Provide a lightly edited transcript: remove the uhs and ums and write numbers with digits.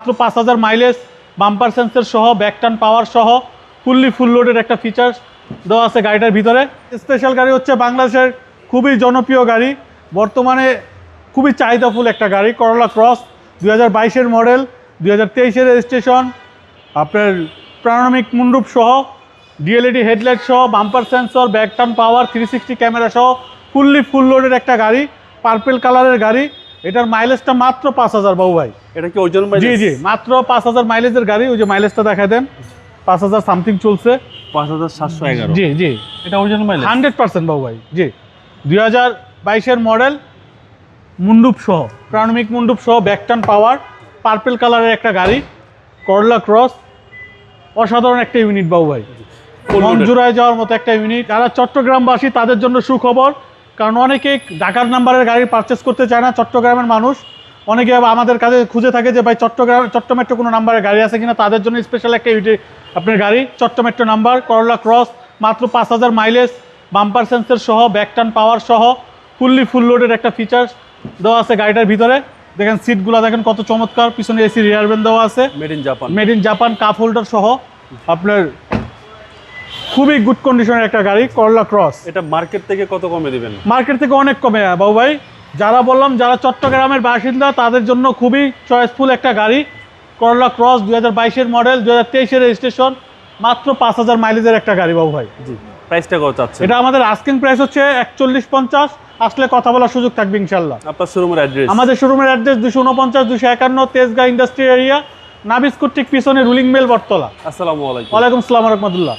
মাত্র 5000 mileage, bumper sensor সহ, ব্যাকটার্ন পাওয়ার সহ ফুললি ফুল লোডের একটা ফিচার্স দেওয়া আছে গাড়িটার ভিতরে। স্পেশাল গাড়ি হচ্ছে বাংলাদেশের খুবই জনপ্রিয় গাড়ি, বর্তমানে খুবই চাহিদাফুল একটা গাড়ি, করলা ক্রস 2022-এর মডেল, 2023-এর রেজিস্ট্রেশন, আপনার প্যানোরামিক মুন্ডুপ সহ, ডিএলইডি হেডলাইট সহ, বাম্পার সেন্সর, ব্যাকটার্ন পাওয়ার, 360 ক্যামেরা সহ ফুললি ফুল লোডের একটা গাড়ি, পার্পল কালারের গাড়ি। এটার মাইলেজটা মাত্র 5000 বাবু ভাই। এটা কি ওজন মাইলেজ? জি জি, মাত্র 5000 মাইলেজের গাড়ি। ওই যে মাইলেজটা দেখায় দেন, 5000 সামথিং চলছে। 5711। জি জি, এটা ওজন মাইলেজ 100% বাবু ভাই। জি, 2022-এর মডেল, মুন্ডুপ সহ, প্যানোরামিক মুন্ডুপ সহ, ব্যাকটার্ন পাওয়ার, পার্পল কালারের একটা গাড়ি, করলা ক্রস। অসাধারণ একটা ইউনিট বাবু ভাই, মন জুড়ায় যাওয়ার মতো একটা ইউনিট। যারা চট্টগ্রামবাসী তাদের জন্য সুখবর, কারণ অনেকে ঢাকার নাম্বারের গাড়ি পারচেস করতে চায় না, চট্টগ্রামের মানুষ অনেকে আমাদের কাছে খুঁজে থাকে যে ভাই চট্টমেট্রো কোনো নাম্বারের গাড়ি আছে কিনা। তাদের জন্য স্পেশাল একটা ইউনিট আপনার গাড়ি, চট্টমেট্রো নাম্বার, করলা ক্রস, মাত্র 5000 মাইলেজ, বাম্পার সেন্সর সহ, ব্যাকটার্ন পাওয়ার সহ ফুললি ফুল লোডের একটা ফিচার্স দেওয়া আছে গাড়িটার ভিতরে। দেখেন সিটগুলো দেখেন কত চমৎকার, পিছনে এসি রিয়ার ভেন্ট দেওয়া আছে, made in Japan cup holder সহ আপনার খুবই গুড কন্ডিশনের একটা গাড়ি, করলা ক্রস। এটা মার্কেট থেকে কত কমে দিবেন? মার্কেট থেকে অনেক কমে বাবু ভাই। যারা বললাম যারা চট্টগ্রামের বাসিন্দা তাদের জন্য খুবই চয়েসফুল একটা গাড়ি, করলা ক্রস 2022-এর মডেল, 2023-এর রেজিস্ট্রেশন, মাত্র 5000 মাইলেজের একটা গাড়ি বাবু ভাই। জি, প্রাইসটা কত চাচ্ছেন? এটা আমাদের আস্কিং প্রাইস হচ্ছে 4150, আসলে কথা বলার সুযোগ থাকবে ইনশাল্লাহ। আপনার শোরুমের অ্যাড্রেস? আমাদের শোরুমের অ্যাড্রেস 249 251 তেজগাঁ ইন্ডাস্ট্রি এরিয়া, নাবিস্কুট ঠিক পিছনে রুলিং মেল বটতলা। আসসালামু আলাইকুম। ওয়ালাইকুম আসসালাম রহমতুল্লাহ।